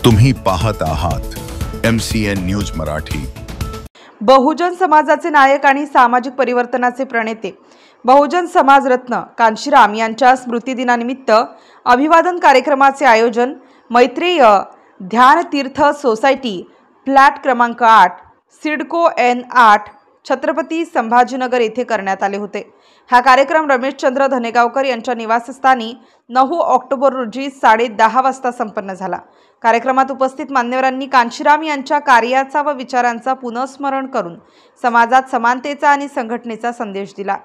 तुम्ही पाहत आहात MCN न्यूज मराठी। बहुजन समाजाचे नायक आणि सामाजिक परिवर्तनाचे प्रणेते बहुजन समाज रत्न कांशीराम यांच्या स्मृती दिनानिमित्त अभिवादन कार्यक्रमाचे आयोजन मैत्रेय ध्यान तीर्थ सोसायटी फ्लॅट क्रमांक 8 सिडको N8 छत्रपती संभाजीनगर येथे करण्यात आले होते। हा कार्यक्रम रमेशचंद्र धनेगावकर यांच्या निवासस्थानी 9 ऑक्टोबर रोजी 10:30 वाजता संपन्न झाला। कार्यक्रमात उपस्थित मान्यवरांनी कांशीराम यांच्या कार्याचा व विचारांचा पुनःस्मरण करून समाजात समानतेचा आणि संघटनेचा संदेश दिला।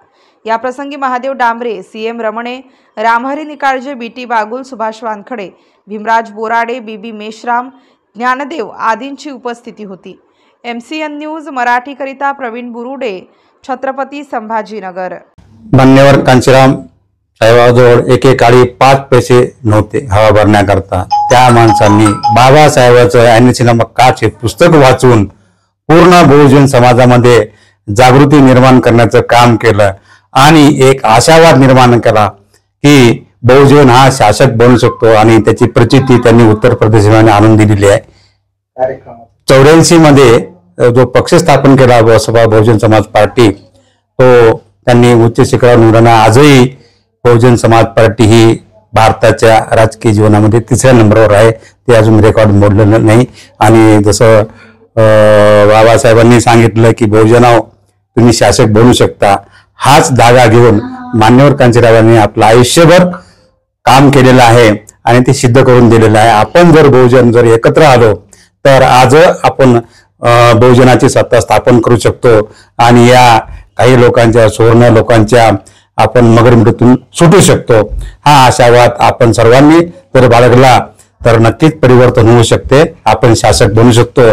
या प्रसंगी Mahadev Dambare, CM रमणे, Ramhari Nikalje, BT Bagul, Subhash Wankhede, Bhimraj Borade, BB Meshram, Dnyandev आदींची उपस्थिती होती। MCN न्यूज मराठी करिता प्रवीण बुरुडे, छत्रपती संभाजीनगर। मान्यवर कांशीराम साहेबांजवळ एकेकाळी 5 पैसे नव्हते हवा भरण्याकरता। त्या माणसांनी बाबासाहेबांचं ऐनशी नमक काच हे पुस्तक वाचून पूर्ण बहुजन समाजामध्ये जागृती निर्माण करण्याचं काम केलं आणि एक आशावाद निर्माण केला की बहुजन हा शासक बनू शकतो आणि त्याची प्रचिती त्यांनी उत्तर प्रदेशमध्ये आणून दिलेली आहे। 84 मध्ये जो पक्ष स्थापन केला बसपा बहुजन समाज पार्टी, तो त्यांनी उच्च शिखरावर नेताना आजही बहुजन समाज पार्टी ही भारताच्या राजकीय जीवनामध्ये 3ऱ्या नंबरवर आहे। ते अजून रेकॉर्ड मोडलेलं नाही। आणि जसं बाबासाहेबांनी सांगितलं की बहुजनाव तुम्ही शासक बनू शकता, हाच धागा घेऊन मान्यवर कांशीरामांनी आपलं आयुष्यभर काम केलेलं आहे आणि ते सिद्ध करून दिलेलं आहे। आपण जर बहुजन जर एकत्र आलो तर आज आपण बहुजनाची सत्ता स्थापन करू शकतो आणि या काही लोकांच्या सुवर्ण लोकांच्या आपण मगरमिठीतून सुटू शकतो। हा आशावाद आपण सर्वांनी जर बाळगला तर नक्कीच परिवर्तन होऊ शकते, आपण शासक बनू शकतो।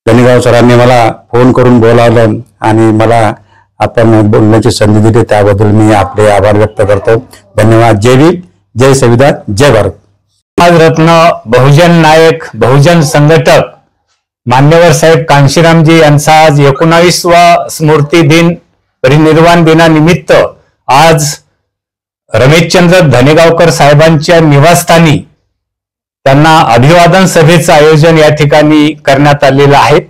धनेगाव सरांनी मला फोन करून बोलावलं आणि मला आपण बोलण्याची संधी दिली, त्याबद्दल मी आपले आभार व्यक्त करतो। धन्यवाद। जय भीम, जय संविधान, जय भारत। समाजरत्न, बहुजन नायक, बहुजन संघटक मान्यवर साहेब कांशीरामजी यांचा आज 19वा स्मृती दिन परिनिर्वाण दिनानिमित्त आज रमेशचंद्र धनेगावकर साहेबांच्या निवासस्थानी त्यांना अभिवादन सभेचं आयोजन या ठिकाणी करण्यात आलेलं आहे।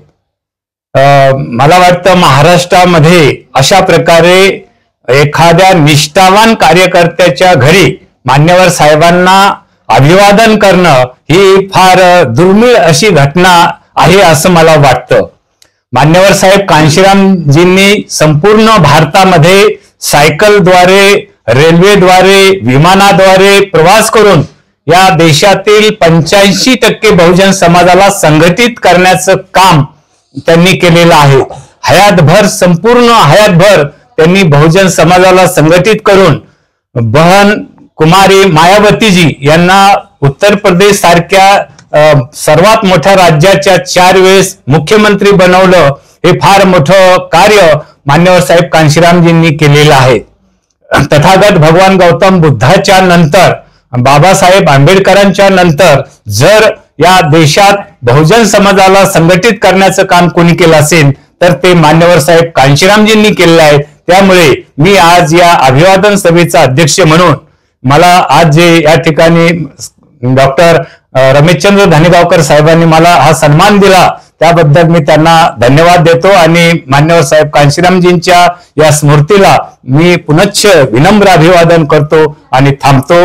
मला वाटतं महाराष्ट्रामध्ये अशा प्रकारे एखाद्या निष्ठावान कार्यकर्त्याच्या घरी मान्यवर साहेबांना अभिवादन करणं ही फार दुर्मिळ अशी घटना आहे असं मला वाटतं। मान्यवर साहेब कांशीरामजींनी संपूर्ण भारतामध्ये सायकलद्वारे, रेल्वेद्वारे, विमानाद्वारे प्रवास करून या देशातील 85% बहुजन समाजाला संघटित करण्याचं काम त्यांनी केलेलं आहे। हयातभर, संपूर्ण हयातभर त्यांनी बहुजन समाजाला संघटित करून बहन कुमारी मायावतीजी यांना उत्तर प्रदेश सारख्या सर्वात मोठ्या राज्याच्या 4 वेळेस मुख्यमंत्री बनवलं। हे फार मोठं कार्य मान्यवर साहेब कांशीरामजींनी केलेलं आहे। तथागत भगवान गौतम बुद्धाच्या नंतर, बाबासाहेब आंबेडकरांच्या नंतर जर या देशात बहुजन समाजाला संघटित करण्याचं काम कोणी केलं असेल तर ते मान्यवर साहेब कांशीरामजींनी केलेलं आहे। त्यामुळे मी आज या अभिवादन सभेचा अध्यक्ष म्हणून मला आज जे या ठिकाणी डॉक्टर रमेशचंद्र धनेगावकर साहेबांनी मला हा सन्मान दिला त्याबद्दल मी त्यांना धन्यवाद देतो आणि मान्यवर साहेब कांशीरामजींच्या या स्मृतीला मी पुनश्च विनम्र अभिवादन करतो आणि थांबतो।